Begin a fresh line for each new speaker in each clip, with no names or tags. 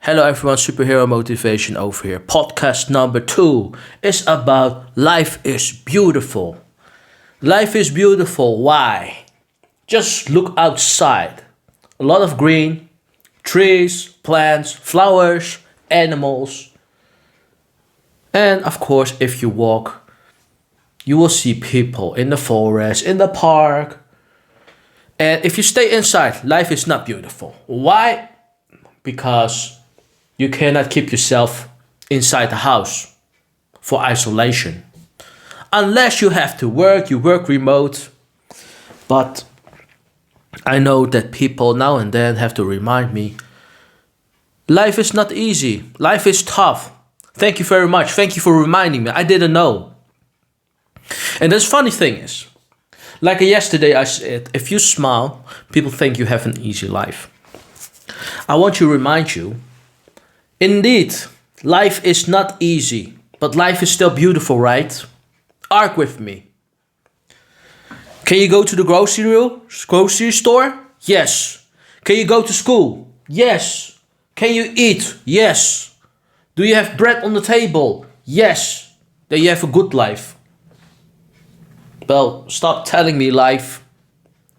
Hello everyone, Superhero Motivation over here. Podcast number 2 is about life is beautiful. Life is beautiful. Why? Just look outside. A lot of green, trees, plants, flowers, animals. And of course, if you walk, you will see people in the forest, in the park. And if you stay inside, life is not beautiful. Why? Because you cannot keep yourself inside the house for isolation. Unless you have to work, you work remote. But I know that people now and then have to remind me, life is not easy. Life is tough. Thank you very much. Thank you for reminding me. I didn't know. And the funny thing is, like yesterday I said, if you smile, people think you have an easy life. I want to remind you, indeed, life is not easy, but life is still beautiful, right? Argue with me. Can you go to the grocery store? Yes. Can you go to school? Yes. Can you eat? Yes. Do you have bread on the table? Yes. Then you have a good life. Well, stop telling me life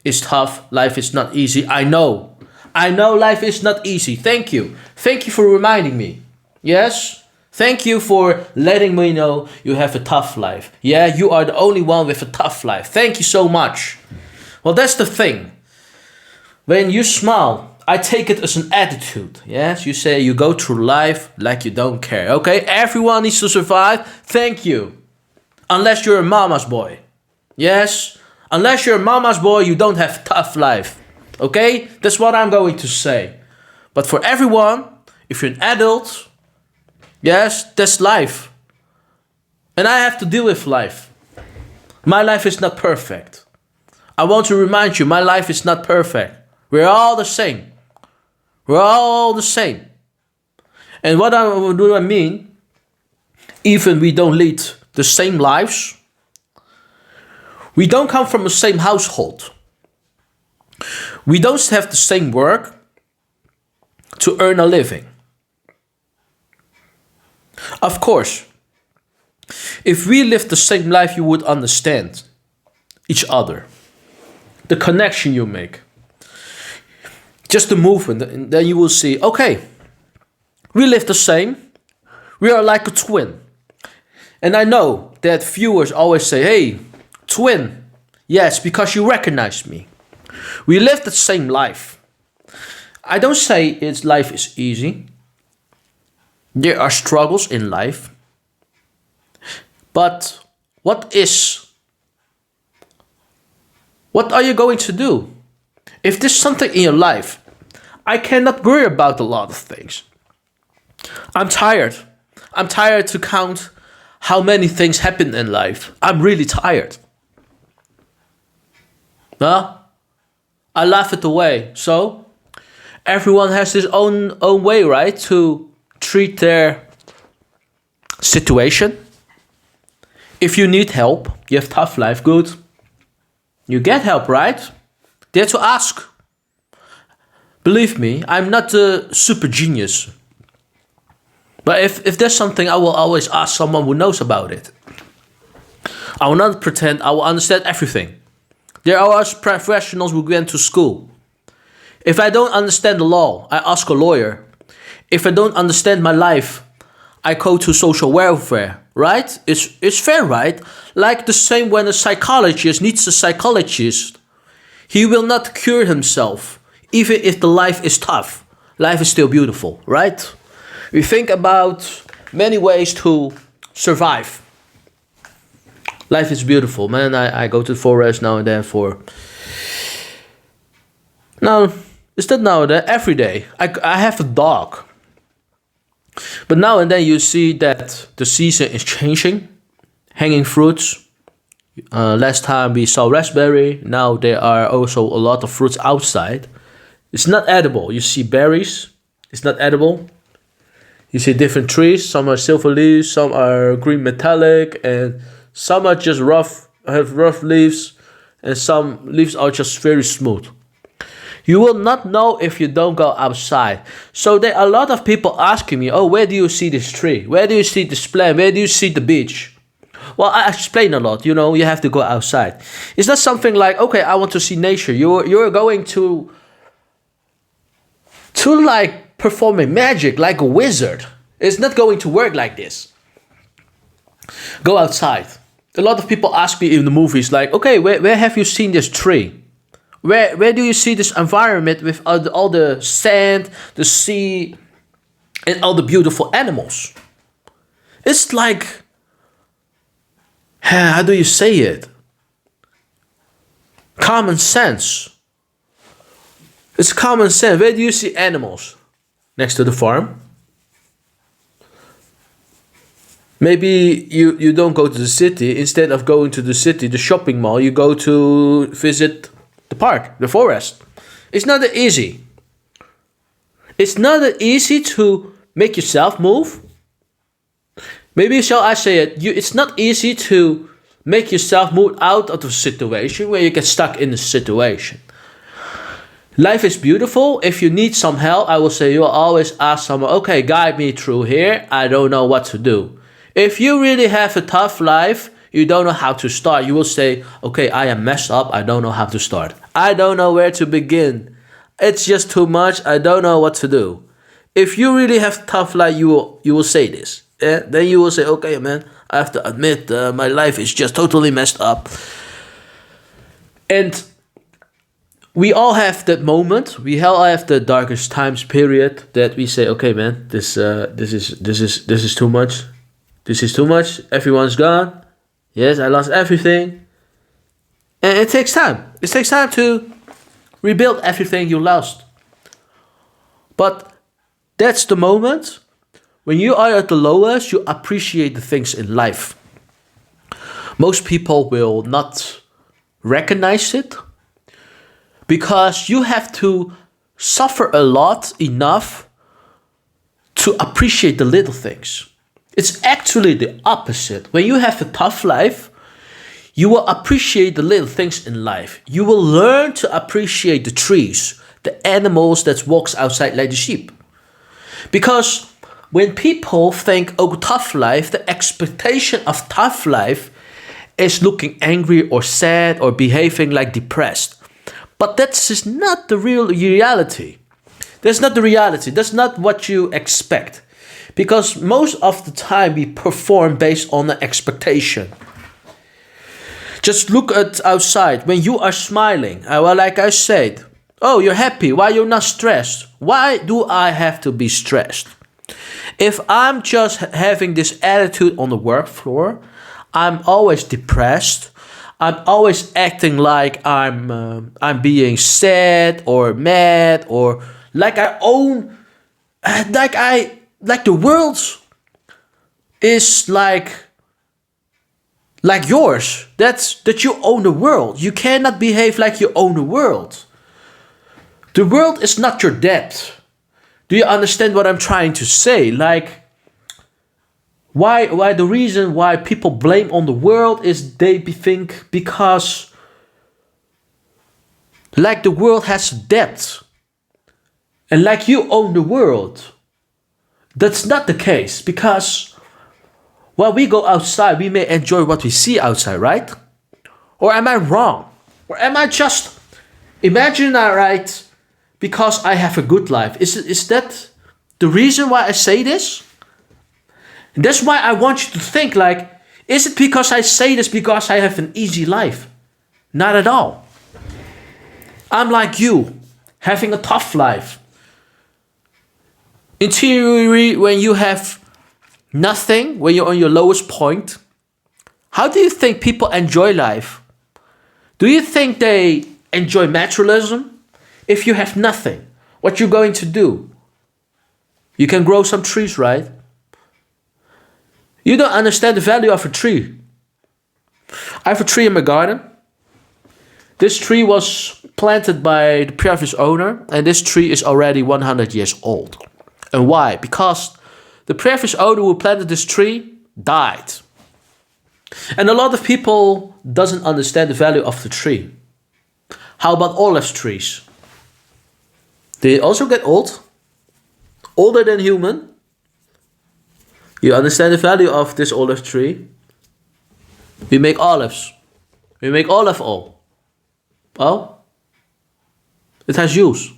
is tough, life is not easy. I know life is not easy. Thank you. Thank you for reminding me. Yes? Thank you for letting me know you have a tough life. Yeah, you are the only one with a tough life. Thank you so much. Well, that's the thing. When you smile, I take it as an attitude. Yes, you say you go through life like you don't care. Okay, everyone needs to survive. Thank you. Unless you're a mama's boy. Yes? Unless you're a mama's boy, you don't have a tough life. Okay? That's what I'm going to say. But for everyone, if you're an adult, yes, that's life. And I have to deal with life. My life is not perfect. I want to remind you, my life is not perfect. We're all the same. We're all the same. And what do I mean? Even we don't lead the same lives. We don't come from the same household. We don't have the same work to earn a living. Of course, if we lived the same life, you would understand each other. The connection you make. Just the movement, and then you will see, okay, we live the same. We are like a twin. And I know that viewers always say, hey, twin. Yes, because you recognize me. We live the same life. I don't say life is easy. There are struggles in life. But what are you going to do? If there's something in your life, I cannot worry about a lot of things. I'm tired. I'm tired to count how many things happen in life. I'm really tired. Huh? I laugh it away. So, everyone has his own way, right, to treat their situation. If you need help, you have tough life, good. You get help, right? Dare to ask. Believe me, I'm not a super genius. But if there's something, I will always ask someone who knows about it. I will not pretend I will understand everything. There are professionals who went to school. If I don't understand the law, I ask a lawyer. If I don't understand my life, I go to social welfare, right? It's fair, right? Like the same when a psychologist needs a psychologist. He will not cure himself, even if the life is tough. Life is still beautiful, right? We think about many ways to survive. Life is beautiful, man. I go to the forest now and then for... No, it's not now and then. Every day. I have a dog. But now and then you see that the season is changing. Hanging fruits. Last time we saw raspberry. Now there are also a lot of fruits outside. It's not edible. You see berries. It's not edible. You see different trees. Some are silver leaves. Some are green metallic. And some are just have rough leaves. And some leaves are just very smooth. You will not know if you don't go outside. So there are a lot of people asking me, oh, where do you see this tree? Where do you see this plant? Where do you see the beach? Well, I explain a lot, you have to go outside. It's not something like, okay, I want to see nature. You're going to like performing magic like a wizard. It's not going to work like this. Go outside. A lot of people ask me in the movies like, okay, where have you seen this tree? Where do you see this environment with all the sand, the sea, and all the beautiful animals? It's like, how do you say it? Common sense. It's common sense. Where do you see animals? Next to the farm. Maybe you don't go to the city. Instead of going to the city, the shopping mall, you go to visit the park, the forest. It's not that easy. It's not that easy to make yourself move. Maybe shall I say it? It's not easy to make yourself move out of the situation where you get stuck in the situation. Life is beautiful. If you need some help, I will say you'll always ask someone, okay, guide me through here. I don't know what to do. If you really have a tough life, you don't know how to start. You will say, okay, I am messed up. I don't know how to start. I don't know where to begin. It's just too much. I don't know what to do. If you really have tough life, you will say this. Yeah? Then you will say, okay, man, I have to admit my life is just totally messed up. And we all have that moment. We all have the darkest times period that we say, okay, man, this is too much. This is too much. Everyone's gone. Yes, I lost everything. And it takes time. It takes time to rebuild everything you lost. But that's the moment when you are at the lowest, you appreciate the things in life. Most people will not recognize it because you have to suffer a lot enough to appreciate the little things. It's actually the opposite. When you have a tough life, you will appreciate the little things in life. You will learn to appreciate the trees, the animals that walks outside like the sheep. Because when people think, oh, tough life, the expectation of tough life is looking angry or sad or behaving like depressed. But that's just not the real reality. That's not the reality. That's not what you expect. Because most of the time we perform based on the expectation. Just look at outside. When you are smiling, well, like I said, oh, you're happy. Why you're not stressed? Why do I have to be stressed? If I'm just having this attitude on the work floor, I'm always depressed. I'm always acting like I'm being sad or mad or like I own, like the world is like yours. That you own the world. You cannot behave like you own the world. The world is not your debt. Do you understand what I'm trying to say? Like, why the reason why people blame on the world is they think because like the world has debt and like you own the world. That's not the case because while we go outside, we may enjoy what we see outside, right? Or am I wrong? Or am I just imaginary, right? Because I have a good life. Is that the reason why I say this? And that's why I want you to think like, is it because I say this because I have an easy life? Not at all. I'm like you, having a tough life. In theory, when you have nothing, when you're on your lowest point, how do you think people enjoy life? Do you think they enjoy materialism? If you have nothing, what you're going to do? You can grow some trees, right? You don't understand the value of a tree. I have a tree in my garden. This tree was planted by the previous owner, and this tree is already 100 years old. And why? Because the previous owner who planted this tree died. And a lot of people doesn't understand the value of the tree. How about olive trees? They also get old, older than human. You understand the value of this olive tree? We make olives. We make olive oil. Well, it has use.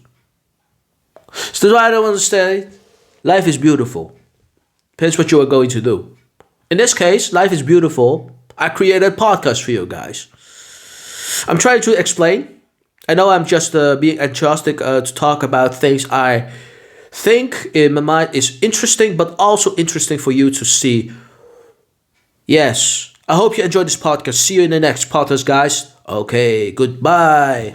So that's why I don't understand. Life is beautiful. Depends what you are going to do. In this case, life is beautiful. I created a podcast for you guys. I'm trying to explain. I know I'm just being enthusiastic to talk about things I think in my mind is interesting, but also interesting for you to see. Yes. I hope you enjoyed this podcast. See you in the next podcast, guys. Okay, goodbye.